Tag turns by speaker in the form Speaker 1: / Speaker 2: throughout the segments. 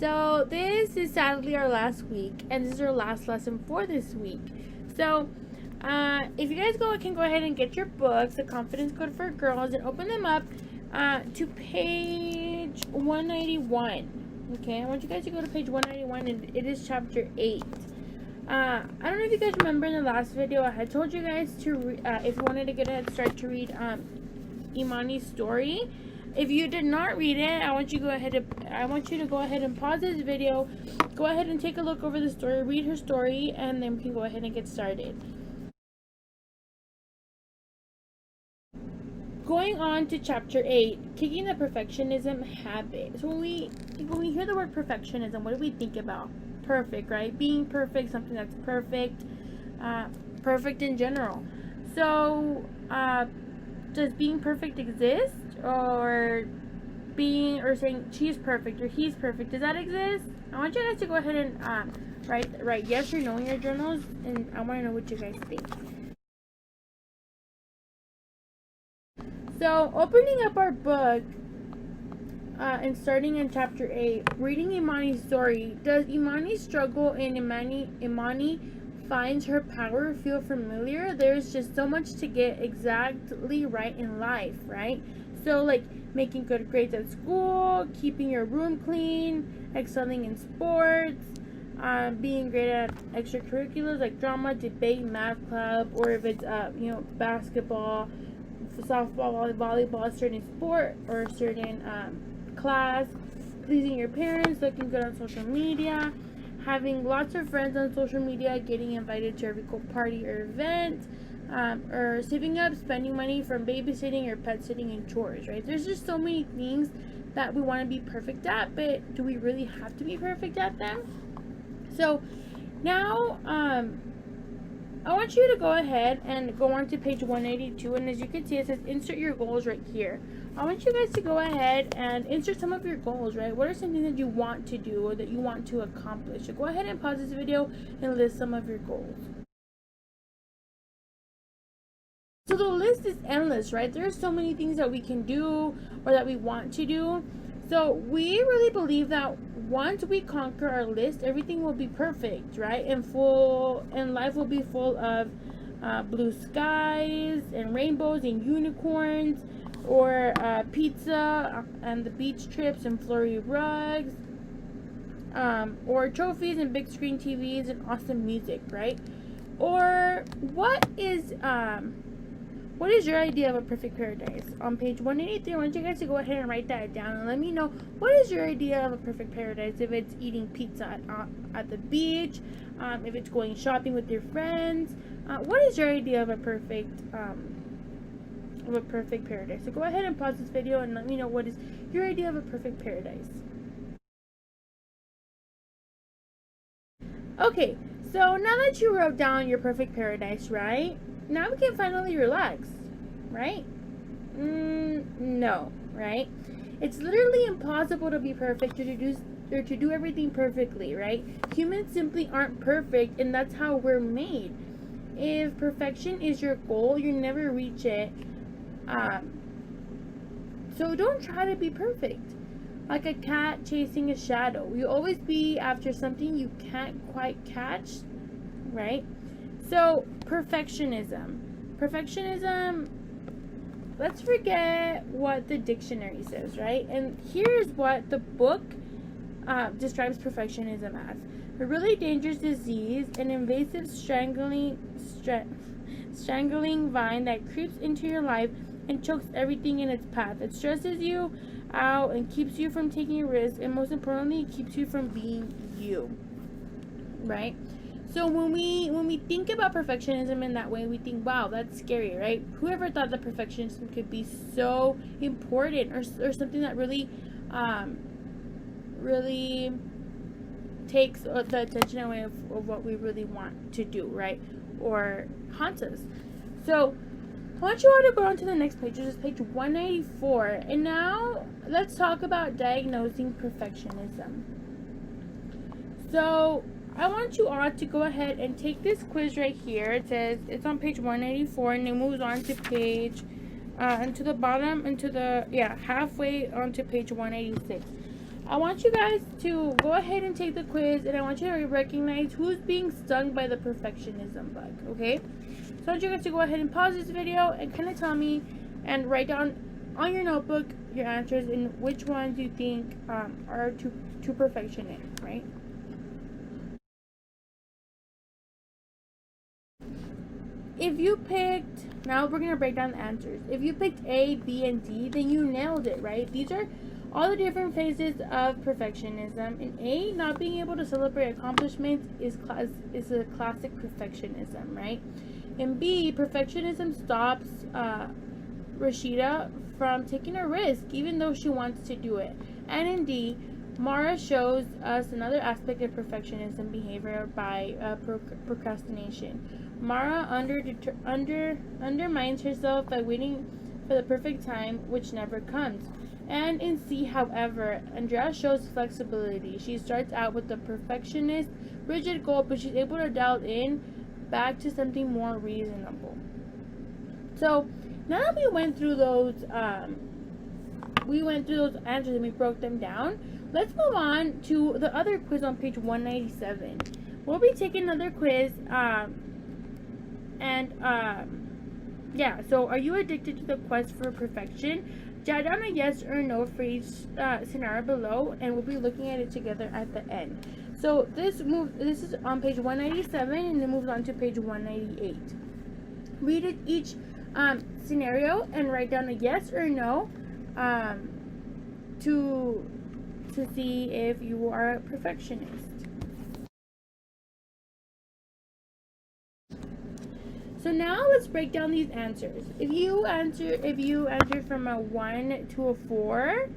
Speaker 1: So this is sadly our last week, and this is our last lesson for this week. So if you guys can go ahead and get your books, The Confidence Code for Girls, and open them up to page 191. Okay, I want you guys to go to page 191, and it is chapter 8. I don't know if you guys remember in the last video, I had told you guys to, if you wanted to get a head start, to read Imani's story. If you did not read it, I want you to go ahead and pause this video, go ahead and take a look over the story, read her story, and then we can go ahead and get started. Going on to chapter 8, kicking the perfectionism habit. So when we hear the word perfectionism, what do we think about? Perfect, right? Being perfect, something that's perfect, perfect in general. So does being perfect exist, or saying she's perfect or he's perfect, does that exist? I want you guys to go ahead and write yes or no in your journals, and I want to know what you guys think. So opening up our book and starting in chapter 8, reading Imani's story. Does Imani struggle in Imani finds her power feel familiar? There's just so much to get exactly right in life, right? So like making good grades at school, keeping your room clean, excelling in sports, being great at extracurriculars like drama, debate, math club, or if it's basketball, softball, volleyball, a certain sport or a certain class, pleasing your parents, looking good on social media, having lots of friends on social media, getting invited to every cool party or event, or saving up, spending money from babysitting or pet sitting and chores, right? There's just so many things that we want to be perfect at, but do we really have to be perfect at them? So now I want you to go ahead and go on to page 182, and as you can see, it says insert your goals right here. I want you guys to go ahead and insert some of your goals, right? What are something that you want to do or that you want to accomplish? So go ahead and pause this video and list some of your goals. So the list is endless, right? There are so many things that we can do or that we want to do. So we really believe that once we conquer our list, everything will be perfect, right? And life will be full of blue skies and rainbows and unicorns, or pizza and the beach trips and flurry rugs, or trophies and big screen TVs and awesome music, right? Or what is your idea of a perfect paradise? On page 183, I want you guys to go ahead and write that down and let me know, what is your idea of a perfect paradise? If it's eating pizza at the beach, if it's going shopping with your friends, what is your idea of a perfect paradise? So go ahead and pause this video and let me know, what is your idea of a perfect paradise? Okay, so now that you wrote down your perfect paradise, right? Now we can finally relax, right? No, right? It's literally impossible to be perfect or to do everything perfectly, right? Humans simply aren't perfect, and that's how we're made. If perfection is your goal, you never reach it. So don't try to be perfect. Like a cat chasing a shadow. You always be after something you can't quite catch, right? So perfectionism, let's forget what the dictionary says, right? And here's what the book describes perfectionism as: a really dangerous disease, an invasive strangling vine that creeps into your life and chokes everything in its path. It stresses you out and keeps you from taking risks, and most importantly, it keeps you from being you, right? So when we think about perfectionism in that way, we think, wow, that's scary, right? Whoever thought that perfectionism could be so important, or something that really takes the attention away of what we really want to do, right? Or haunts us. So I want you all to go on to the next page, which is page 194. And now let's talk about diagnosing perfectionism. So I want you all to go ahead and take this quiz right here. It says it's on page 184, and it moves on to page halfway onto page 186. I want you guys to go ahead and take the quiz, and I want you to recognize who's being stung by the perfectionism bug, okay? So I want you guys to go ahead and pause this video and kind of tell me and write down on your notebook your answers and which ones you think are too perfectionist, right? If you picked, now we're going to break down the answers. If you picked A, B, and D, then you nailed it, right? These are all the different phases of perfectionism. In A, not being able to celebrate accomplishments is a classic perfectionism, right? In B, perfectionism stops Rashida from taking a risk, even though she wants to do it. And in D, Mara shows us another aspect of perfectionism behavior by procrastination. Mara undermines herself by waiting for the perfect time, which never comes. And in C, however, Andrea shows flexibility. She starts out with a perfectionist, rigid goal, but she's able to dial in back to something more reasonable. So now that we went through those answers and we broke them down, let's move on to the other quiz on page 197. We'll be taking another quiz yeah, so are you addicted to the quest for perfection? Jot down a yes or no for each scenario below, and we'll be looking at it together at the end. So this is on page 197, and it moves on to page 198. Read each scenario and write down a yes or no to see if you are a perfectionist. So now let's break down these answers. If you answered from a 1 to a 4,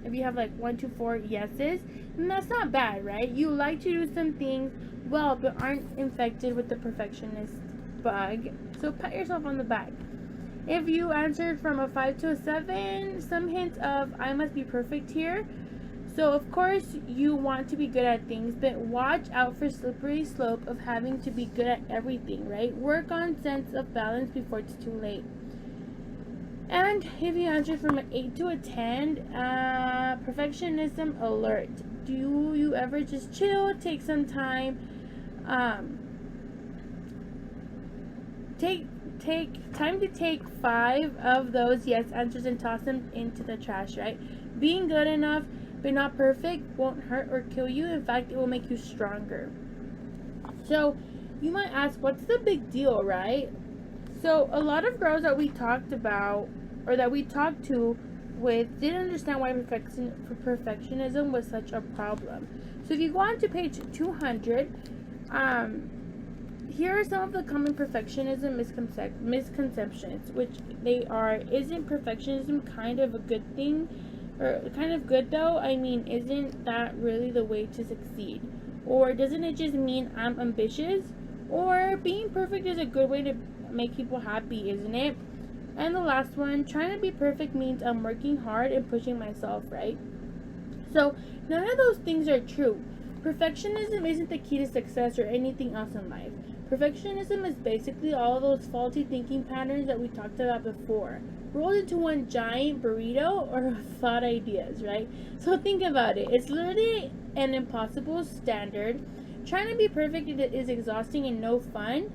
Speaker 1: if you have like 1 to 4 yeses, then that's not bad, right? You like to do some things well, but aren't infected with the perfectionist bug. So pat yourself on the back. If you answered from a 5 to a 7, some hint of I must be perfect here. So of course you want to be good at things, but watch out for slippery slope of having to be good at everything, right? Work on sense of balance before it's too late. And if you answer from an 8 to a 10, perfectionism alert. Do you ever just chill, take some time, take time to take 5 of those yes answers and toss them into the trash, right? Being good enough but not perfect won't hurt or kill you. In fact, it will make you stronger. So you might ask, what's the big deal, right? So a lot of girls that we talked about or that we talked to with didn't understand why perfectionism was such a problem. So if you go on to page 200, here are some of the common perfectionism misconceptions, which they are: isn't perfectionism kind of a good thing? Or kind of good though? I mean, isn't that really the way to succeed? Or doesn't it just mean I'm ambitious? Or being perfect is a good way to make people happy, isn't it? And the last one, trying to be perfect means I'm working hard and pushing myself, right? So none of those things are true. Perfectionism isn't the key to success or anything else in life. Perfectionism is basically all of those faulty thinking patterns that we talked about before, rolled into one giant burrito or thought ideas, right? So think about it. It's literally an impossible standard. Trying to be perfect is exhausting and no fun,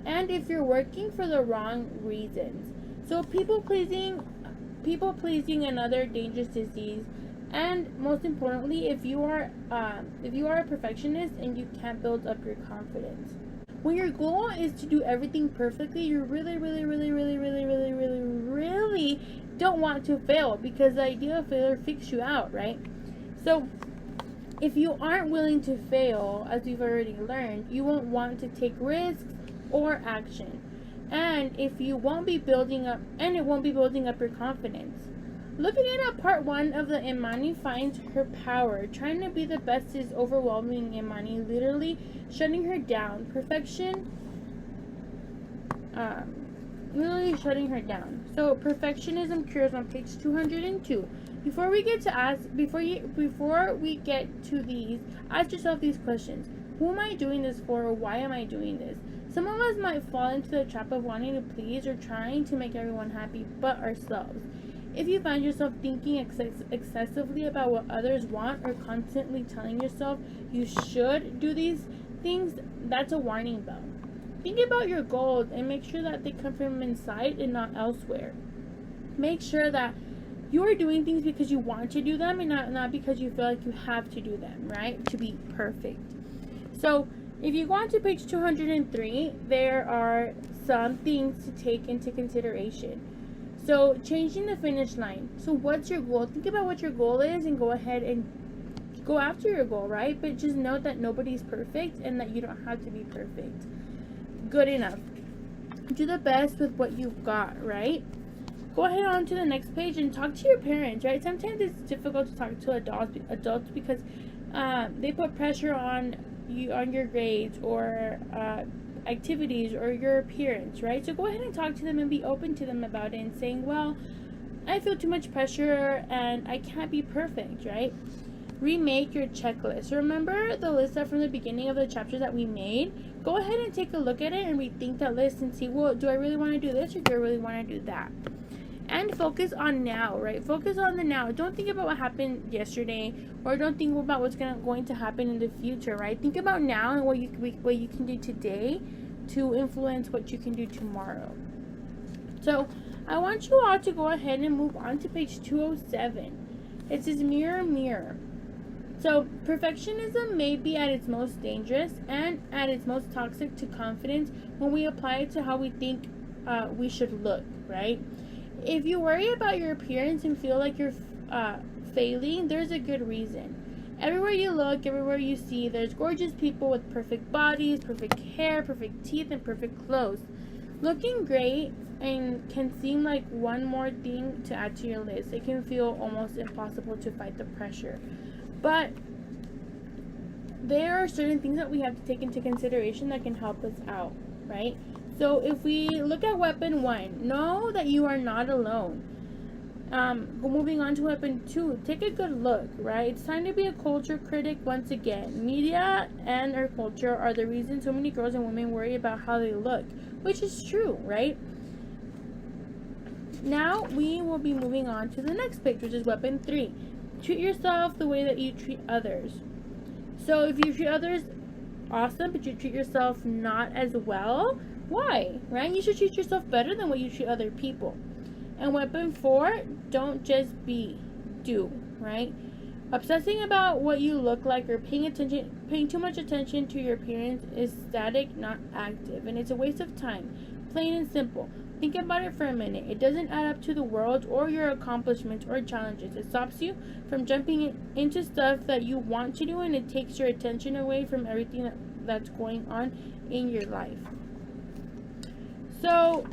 Speaker 1: and if you're working for the wrong reasons. So people pleasing another dangerous disease. And most importantly, if you are a perfectionist and you can't build up your confidence. When your goal is to do everything perfectly, you really don't want to fail, because the idea of failure freaks you out, right? So if you aren't willing to fail, as we've already learned, you won't want to take risks or action. And if you won't be building up your confidence. Looking at part 1 of the Imani finds her power. Trying to be the best is overwhelming Imani, literally shutting her down. Perfection, literally shutting her down. So perfectionism cures on page 202. Before we get to these, ask yourself these questions. Who am I doing this for, or why am I doing this? Some of us might fall into the trap of wanting to please or trying to make everyone happy but ourselves. If you find yourself thinking excessively about what others want or constantly telling yourself you should do these things, that's a warning bell. Think about your goals and make sure that they come from inside and not elsewhere. Make sure that you are doing things because you want to do them and not because you feel like you have to do them, right? To be perfect. So if you go on to page 203, there are some things to take into consideration. So changing the finish line. So what's your goal? Think about what your goal is and go ahead and go after your goal, right? But just note that nobody's perfect and that you don't have to be perfect. Good enough. Do the best with what you've got, right? Go ahead on to the next page and talk to your parents, right? Sometimes it's difficult to talk to adults because they put pressure on you on your grades or activities or your appearance, right? So go ahead and talk to them and be open to them about it and saying, well, I feel too much pressure and I can't be perfect, right? Remake your checklist. Remember the list that from the beginning of the chapters that we made? Go ahead and take a look at it and rethink that list and see, well, do I really want to do this or do I really want to do that? And focus on now, right? Focus on the now. Don't think about what happened yesterday or don't think about what's going to happen in the future, right? Think about now and what you can do today to influence what you can do tomorrow. So I want you all to go ahead and move on to page 207. It says mirror, mirror. So perfectionism may be at its most dangerous and at its most toxic to confidence when we apply it to how we think we should look, right? If you worry about your appearance and feel like you're failing, there's a good reason. Everywhere you look, everywhere you see, there's gorgeous people with perfect bodies, perfect hair, perfect teeth, and perfect clothes. Looking great and can seem like one more thing to add to your list. It can feel almost impossible to fight the pressure. But there are certain things that we have to take into consideration that can help us out, right? So if we look at weapon 1, know that you are not alone. Moving on to weapon 2, take a good look, right? It's time to be a culture critic once again. Media and our culture are the reason so many girls and women worry about how they look, which is true, right? Now we will be moving on to the next page, which is weapon 3. Treat yourself the way that you treat others. So if you treat others awesome, but you treat yourself not as well, why? Right? You should treat yourself better than what you treat other people. And weapon 4, don't just be, do, right? Obsessing about what you look like or paying too much attention to your appearance is static, not active, and it's a waste of time. Plain and simple. Think about it for a minute. It doesn't add up to the world or your accomplishments or challenges. It stops you from jumping into stuff that you want to do, and it takes your attention away from everything that's going on in your life. So,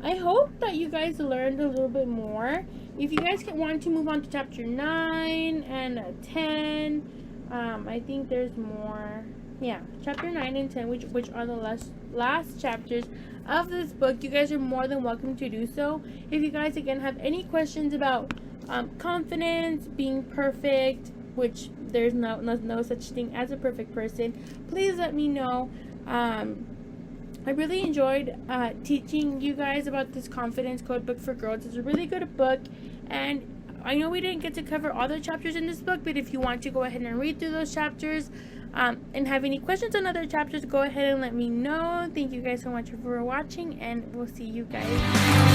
Speaker 1: I hope that you guys learned a little bit more. If you guys want to move on to chapter 9 and 10, I think there's more. Yeah, chapter 9 and 10, which are the last chapters of this book. You guys are more than welcome to do so. If you guys, again, have any questions about confidence, being perfect, which there's no such thing as a perfect person, please let me know. I really enjoyed teaching you guys about this confidence code book for girls. It's a really good book, and I know we didn't get to cover all the chapters in this book, but if you want to go ahead and read through those chapters and have any questions on other chapters, go ahead and let me know. Thank you guys so much for watching, and we'll see you guys